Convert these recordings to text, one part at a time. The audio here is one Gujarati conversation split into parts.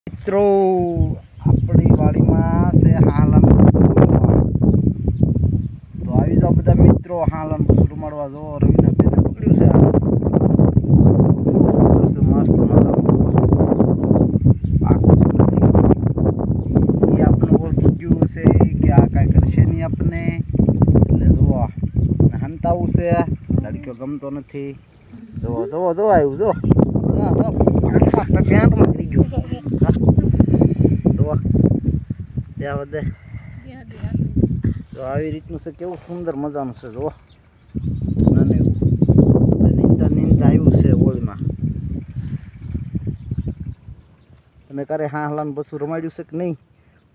મિત્રો આપણી વાડીમાં છે હાલન તો આવી જાઓ બધા મિત્રો હાલન બસુરું મળવા જો રવિના બેને પકડ્યું છે મસ્ત એ આપણે ઓળખી ગયું છે કે આ કાંઈ કરશે નહીં આપણે એટલે જુઓ હંતાવું છે લડકીઓ ગમતો નથી જુઓ જુઓ જો આવ્યું જો પેન્ટમાં કરી ગયું ત્યાં બધે તો આવી રીતનું છે કેવું સુંદર મજાનું છે જો નાનું એવું નીંદતા આવ્યું છે હોળીમાં તમે કરે હા હલાનું બસું રમાડ્યું છે કે નહીં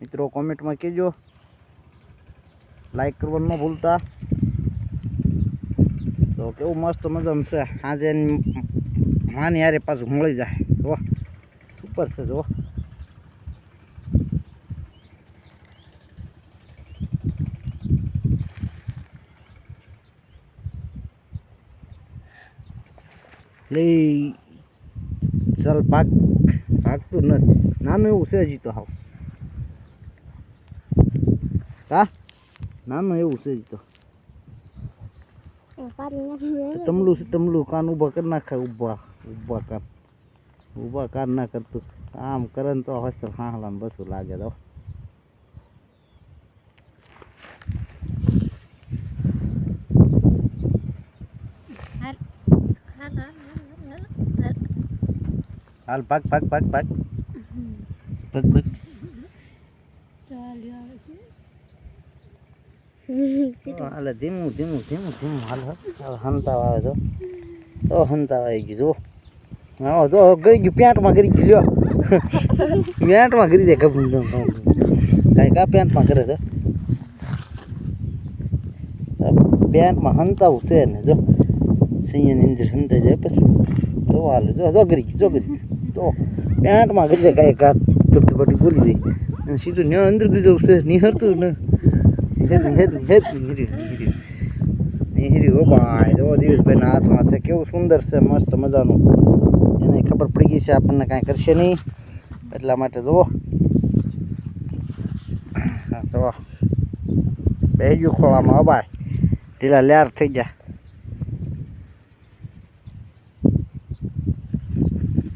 મિત્રો કોમેન્ટમાં કહેજો લાઈક કરવાનું ન ભૂલતા તો કેવું મસ્ત મજાનું છે આજે માની યારે પાછું મળી જાય જો સુપર છે જો લઈ ચાલ ભાગતું નથી નાનું એવું છે હજી તો હાવ હા નાનું એવું છે હજી તો ટમલું કાન ઊભા કરી નાખાય ઊભા કાન ના કરતું આમ કરે ને તો હસલ હાલામ બસું લાગે તો હાલ ભાગ હાલે ધીમું હાલ હંતાવ આવે તો હંતાવ આવી ગયું જો હા જો ગઈ ગયું પેન્ટમાં કરી ગયું લ્યો પેન્ટમાં કરી દે ગભું કાંઈ કા પેન્ટમાં કરે તો પેન્ટમાં હંતાવું છે ને જો સિંહની અંદર હંતાઈ જાય પછી જો હાલ જો કરી ગયું તો પેન્ટમાં કરી દે કાંઈ કા ચપટી બોલી દે અને સીધું ત્યાં અંદર ગઈ જવું છે નિહરતું ને હીરી ઓ ભાઈ જો દિવસભાઈના હાથમાં છે કેવું સુંદર છે મસ્ત મજાનું એને ખબર પડી ગઈ છે આપણને કાંઈ કરશે નહીં એટલા માટે જુઓ જુઓ બેહ્યું ખોળામાં ભાઈ ઢીલા લેર થઈ ગયા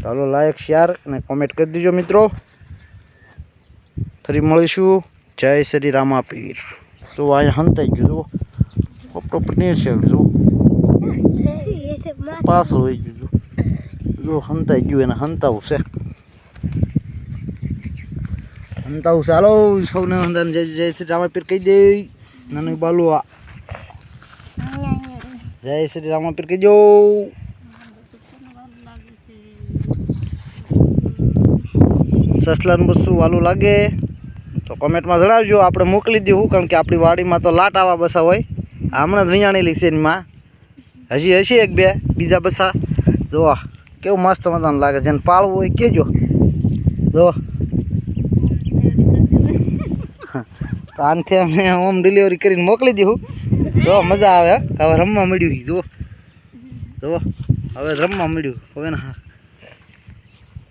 ચાલો લાઈક શેર અને કોમેન્ટ કરી દીજો મિત્રો ફરી મળીશું જય શ્રી રામાપીર તો અહીંયા હંતાઈ ગયું જુઓ પોપટો નીર છે જુઓ પાછળ હોઈ ગયું જો હંતાઈ ગયું એને હંતાવું છે હાલો સૌને જય શ્રી રામાપીર કહી દે નાનું બાલું આ જય શ્રી રામાપીર કહીજો સસલાનું બસું વાલું લાગે તો કોમેન્ટમાં જણાવજો આપણે મોકલી દઉં કારણ કે આપણી વાડીમાં તો લાટ આવા બસા હોય હમણાં જ વિયાણેલી છે એમાં હજી હશે એક બે બીજા બસા જો કેવું મસ્ત મજાનું લાગે જેને પાળવું હોય કહેજો જો તો આનથી અમે હોમ ડિલિવરી કરીને મોકલી દઉં જો મજા આવે હવે રમવા મળ્યું જો હવે રમવા મળ્યું હવે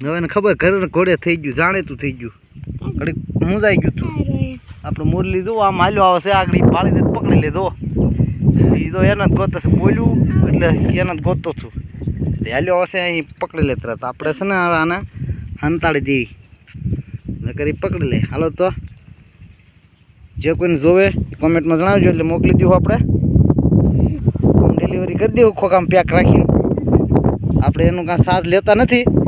એને ખબર ઘરે ઘોડે થઈ ગયું જાણીતું થઈ ગયું ઘડીક મુંજાઈ ગયું હતું આપણે મુરલી જો આમ હાલ્યો આવે છે આગળ પાળી દે પકડી લેજો એ તો એને જ ગોતે છે બોલ્યું એટલે એને જ ગોતતો છું એટલે હાલ્યો આવશે અહીં પકડી લે તરત આપણે છે ને હવે આને હંતાડી દેવી કરી પકડી લે હાલો તો જે કોઈને જોવે કોમેન્ટમાં જણાવજો એટલે મોકલી દઉં આપણે હોમ ડિલિવરી કરી દઉં ખોખામાં પેક રાખીને આપણે એનું કાંઈ ચાર્જ લેતા નથી